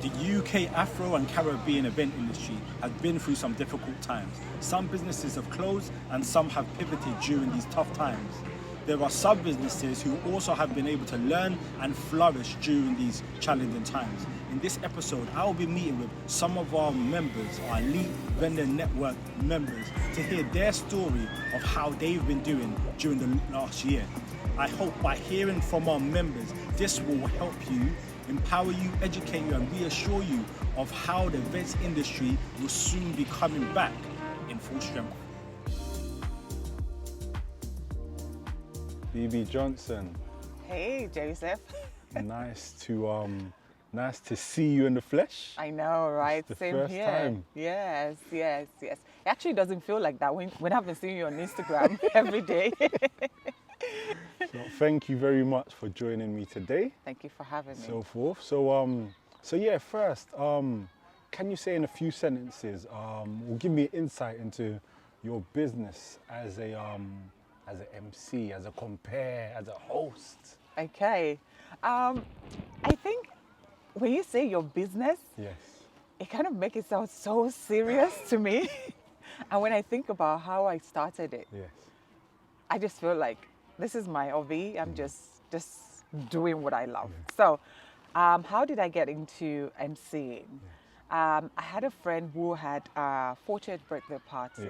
The UK Afro and Caribbean event industry has been through some difficult times. Some businesses have closed and some have pivoted during these tough times. There are some businesses who also have been able to learn and flourish during these challenging times. In this episode, I will be meeting with some of our members, our Elite Vendor Network members, to hear their story of how they've been doing during the last year. I hope by hearing from our members, this will help you, empower you, educate you, and reassure you of how the events industry will soon be coming back in full strength. Bibby Johnson. Hey, Joseph. Nice to see you in the flesh. I know, right? It's the Same first here. time. Yes. It actually doesn't feel like that when I've been seeing you on Instagram every day. So thank you very much for joining me today. Thank you for having me. So forth. So yeah, first, can you say in a few sentences, or give me insight into your business as an MC, as a compere, as a host? Okay. I think when you say your business, Yes. it kind of makes it sound so serious to me. And when I think about how I started it, Yes. I just feel like this is my hobby. I'm just doing what I love. So, how did I get into MCing? I had a friend who had a 40th birthday party,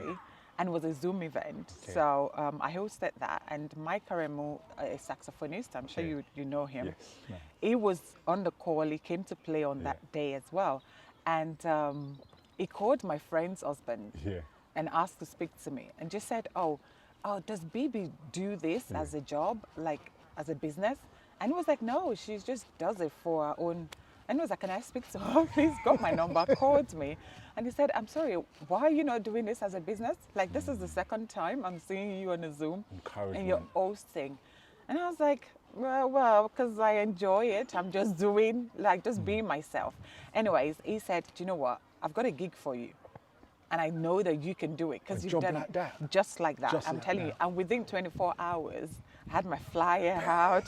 and it was a Zoom event. Okay. So I hosted that, and Mike Karemu, a saxophonist, I'm sure you know him. Yes. No. He was on the call. He came to play on that day as well, and he called my friend's husband Yeah. and asked to speak to me, and just said, "Oh, does Bibby do this as a job, like as a business?" And he was like, "No, she just does it for her own." And he was like, "Can I speak to her? Please." Got my number, called me, and he said, "I'm sorry, why are you not doing this as a business? Like, this is the second time I'm seeing you on a Zoom and you're hosting." And I was like, well, because I enjoy it. I'm just doing, like, just being myself. Anyways, he said, "Do you know what? I've got a gig for you. And I know that you can do it because you've done like that. Just like that. Just I'm like telling you. that. And within 24 hours, I had my flyer out.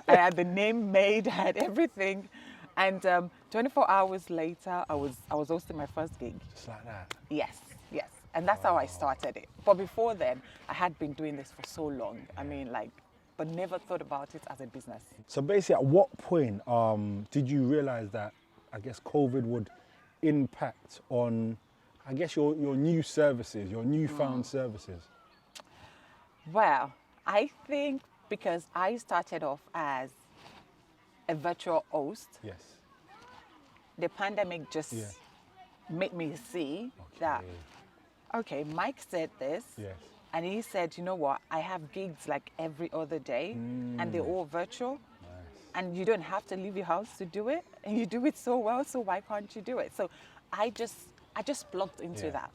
I had the name made. I had everything. And 24 hours later, I was hosting my first gig. Just like that. Yes. And that's how I started it. But before then, I had been doing this for so long. I mean, but never thought about it as a business. So basically, at what point did you realize that, I guess, COVID would impact on, I guess, your new services, your newfound services? Well, I think because I started off as a virtual host, Yes. the pandemic just made me see that, okay, Mike said this, Yes. and he said, "You know what, I have gigs like every other day, and they're all virtual, and you don't have to leave your house to do it, and you do it so well, so why can't you do it?" So I just plugged into that.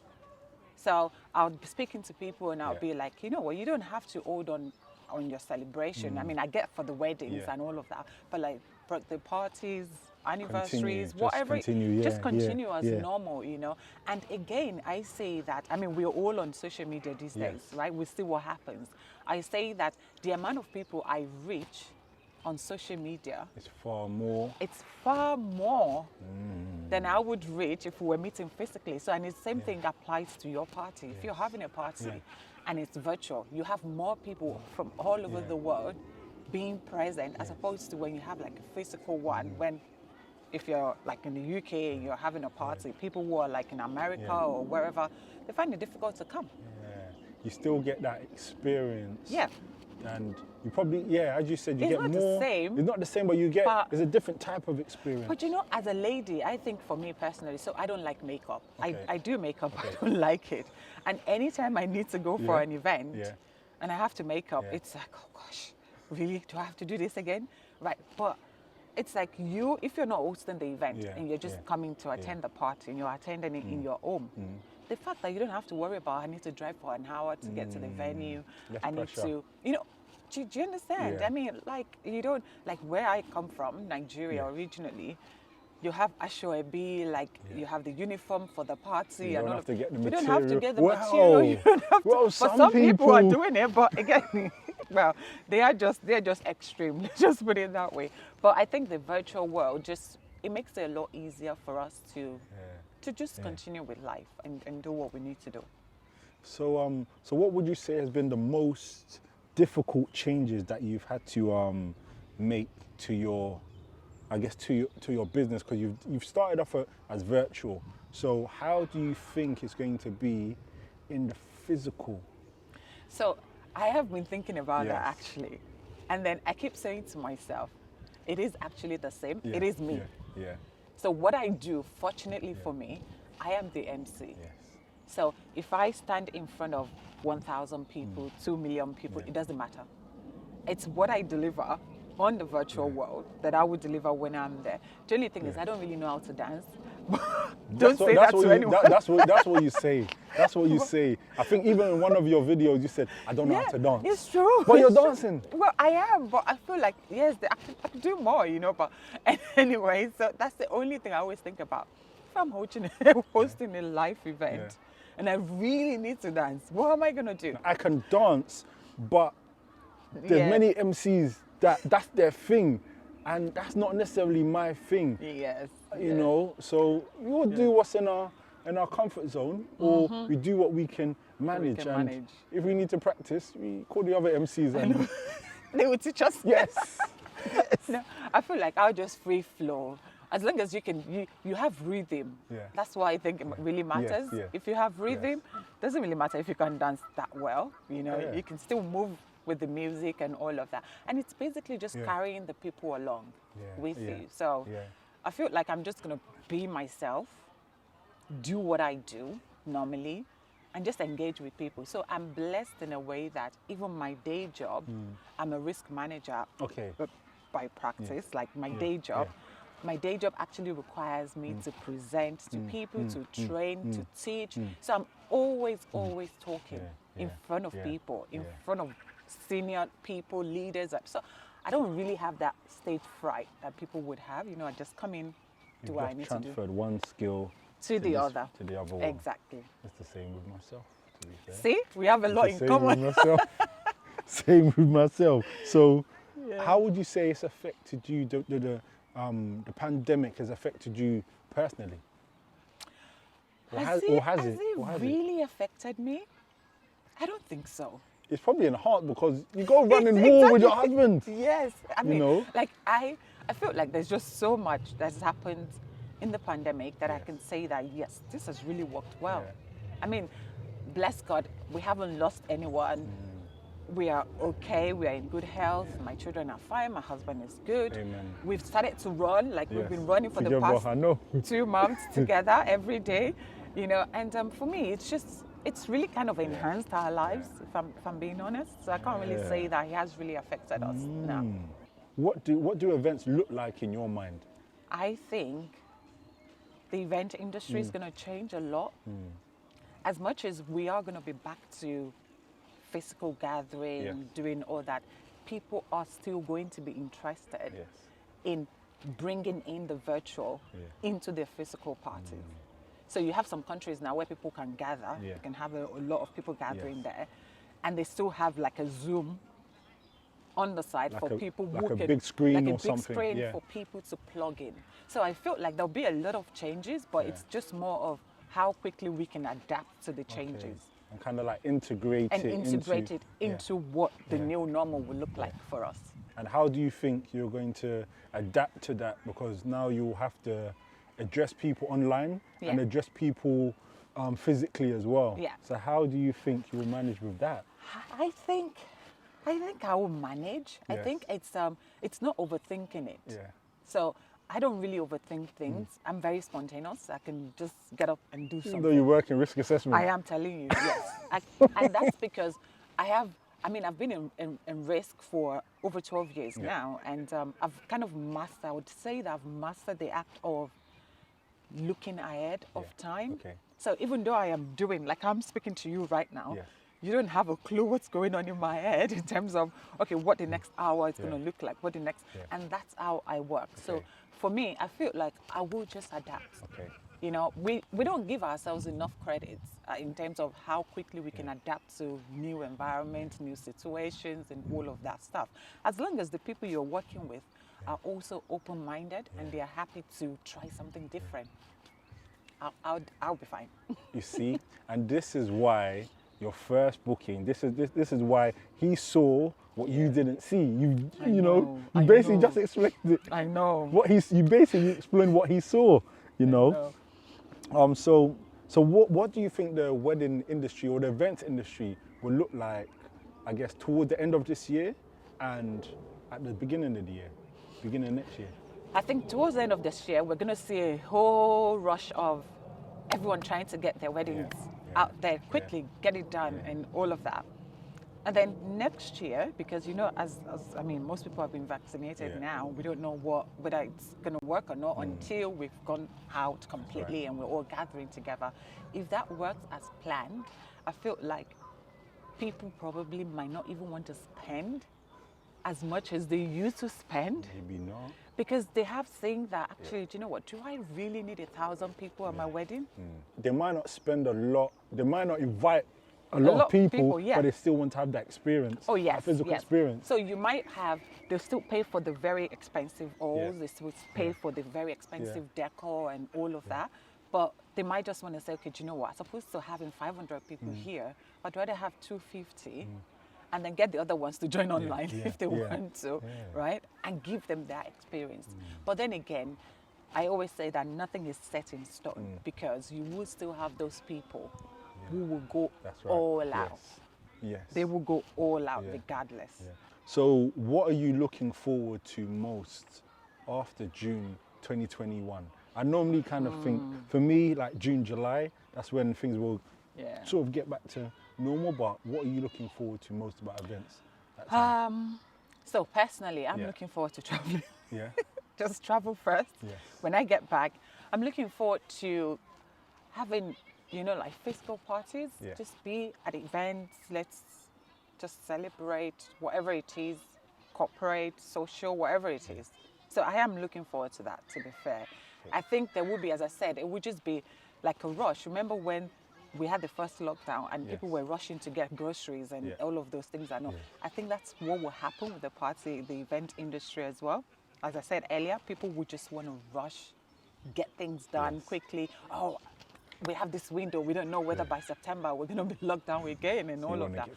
So I'll be speaking to people, and I'll be like, "You know what, you don't have to hold on your celebration. I mean, I get for the weddings and all of that, but like birthday parties, anniversaries, whatever, just continue as normal, you know." And again, I say that, I mean, we're all on social media these days, right? We see what happens. I say that the amount of people I reach on social media, It's far more. it's far more than I would reach if we were meeting physically. So, and the same thing applies to your party. If you're having a party and it's virtual, you have more people from all over the world being present as opposed to when you have like a physical one. When, if you're like in the UK and you're having a party, people who are like in America or wherever, they find it difficult to come. You still get that experience. Yeah. And you probably, as you said, you It's get not the more. same, It's not the same, but you get, but- it's a different type of experience. But you know, as a lady, I think for me personally, so I don't like makeup. Okay. I do makeup, I don't like it. And anytime I need to go for an event and I have to make up, it's like, oh gosh, really? Do I have to do this again? Right, but it's like if you're not hosting the event and you're just coming to attend the party and you're attending it in your home, the fact that you don't have to worry about, I need to drive for an hour to get to the venue, Less I need pressure. to, you know, do you understand? Yeah. I mean, like, you don't, like where I come from, Nigeria originally, you have Ashoebi, like you have the uniform for the party. You and don't all have to get the You don't have to material. get the Well, material. You don't have to. well, But some some people are people- doing it, but again, well, they're just extreme. Let's just put it that way. But I think the virtual world just it makes it a lot easier for us to just continue with life and do what we need to do. So so what would you say has been the most difficult changes that you've had to make to your, I guess, to your business, because you've started off as virtual. So how do you think it's going to be in the physical? So I have been thinking about that Yes. actually. And then I keep saying to myself, it is actually the same. Yeah, It is me. Yeah. So what I do, fortunately for me, I am the MC. Yes. So if I stand in front of 1,000 people, 2 million people, it doesn't matter. It's what I deliver on the virtual world that I would deliver when I'm there. The only thing is I don't really know how to dance. Don't say that to anyone. That's what you say. That's what you say. I think even in one of your videos you said, I don't know how to dance. It's true. But you're It's true. dancing. Well, I am, but I feel like, yes, I could do more, you know. But anyway, so that's the only thing I always think about. If I'm hosting a live event and I really need to dance, what am I going to do? I can dance, but there's many MCs that's their thing, and that's not necessarily my thing. Yes. You know, so we'll do what's in our comfort zone, or we do what we can manage. And if we need to practice, we call the other MCs and they will teach us. yes. No, I feel like I'll just free flow. As long as you have rhythm. Yeah. That's what I think it really matters. yeah. If you have rhythm, doesn't really matter if you can dance that well. You know, Yeah. you can still move with the music and all of that. And it's basically just carrying the people along with you. So I feel like I'm just gonna be myself, do what I do normally, and just engage with people. So I'm blessed in a way that even my day job, I'm a risk manager Okay. by practice, like my day job. My day job actually requires me to present to people, to train, to teach. So I'm always talking in front of people, in front of senior people, leaders. So I don't really have that stage fright that people would have. You know, I just come in, do what I need to do. Transferred one skill To the other. To the other one. Exactly. It's the same with myself, to be fair. See, we have a lot in Same common. with myself. Same with myself. So how would you say it's affected you, the pandemic has affected you personally? Has it really affected me? I don't think so. It's probably in the heart because you go running war with your husband. Yes. I mean, You know? like I feel like there's just so much that's happened in the pandemic that I can say that, yes, this has really worked well. Yeah. I mean, bless God, we haven't lost anyone. We are okay, we are in good health. My children are fine, my husband is good. Amen. We've started to run, like we've been running for Together, the past I know. 2 months together every day, you know, and for me, it's really kind of enhanced our lives, if I'm being honest. So I can't really say that he has really affected us now. What do events look like in your mind? I think the event industry is going to change a lot. As much as we are going to be back to physical gathering, doing all that, people are still going to be interested in bringing in the virtual into their physical parties. So you have some countries now where people can gather, you can have a lot of people gathering there, and they still have like a Zoom on the side Like for people like who a can, big screen like a or big something, screen for people to plug in. So I feel like there'll be a lot of changes, but it's just more of how quickly we can adapt to the changes. And kind of like integrate it into what the new normal will look like for us. And how do you think you're going to adapt to that? Because now you'll have to address people online and address people physically as well. Yeah. So how do you think you'll manage with that? I think I will manage. I Yes. think it's not overthinking it. Yeah. So I don't really overthink things. I'm very spontaneous. I can just get up and do Even something. though you work in risk assessment. I am telling you, yes. And that's because I've been in risk for over 12 years now, and I've kind of mastered, I would say that I've mastered the act of looking ahead of time. Okay. So even though I am doing, like I'm speaking to you right now, Yeah. you don't have a clue what's going on in my head in terms of, okay, what the next hour is going to look like, what the next, and that's how I work. So Okay. for me, I feel like I will just adapt. Okay. You know, we don't give ourselves enough credit in terms of how quickly we can adapt to new environments, new situations, and all of that stuff. As long as the people you're working with are also open-minded and they are happy to try something different, I'll be fine. You see, and this is why your first booking. This is why he saw what you didn't see. You basically just explained it. I know. You basically explained what he saw. You know. So what do you think the wedding industry or the events industry will look like, I guess, toward the end of this year and at the beginning of the year, beginning of next year? I think towards the end of this year, we're going to see a whole rush of everyone trying to get their weddings out there quickly, get it done and all of that. And then next year, because as I mean, most people have been vaccinated now, we don't know whether it's going to work or not until we've gone out completely and we're all gathering together. If that works as planned, I feel like people probably might not even want to spend as much as they used to spend. Maybe not. Because they have saying that, actually, do you know what? Do I really need 1,000 people at my wedding? They might not spend a lot. They might not invite a lot of people, but they still want to have that experience. Oh, yes. That physical experience. So you might have, they'll still pay for the very expensive halls, they still pay for the very expensive decor and all of that. But they might just want to say, okay, do you know what? As opposed to having 500 people here, I'd rather have 250 and then get the other ones to join online if they want to, right? And give them that experience. But then again, I always say that nothing is set in stone because you will still have those people who will go all out. Yes. They will go all out regardless. So what are you looking forward to most after June 2021? I normally kind of think, for me, like June, July, that's when things will sort of get back to normal, but what are you looking forward to most about events that time? So personally, I'm looking forward to traveling. Yeah. Just travel first. Yes. When I get back, I'm looking forward to having, like physical parties. Just be at events. Let's just celebrate whatever it is, corporate, social, whatever it is. So I am looking forward to that, to be fair. I think there will be, as I said, it would just be like a rush. Remember when we had the first lockdown and people were rushing to get groceries and all of those things. I think that's what will happen with the event industry as well. As I said earlier, people would just want to rush, get things done quickly. Oh, we have this window. We don't know whether by September we're going to be locked down again and all of that.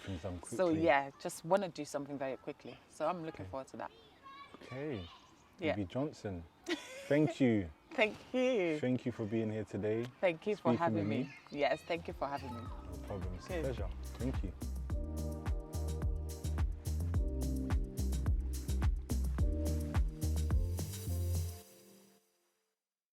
So just want to do something very quickly. So I'm looking forward to that. Okay. Bibby Johnson, thank you. Thank you. Thank you for being here today. Thank you for having me. Yes, thank you for having me. No problem. It's a pleasure. Thank you.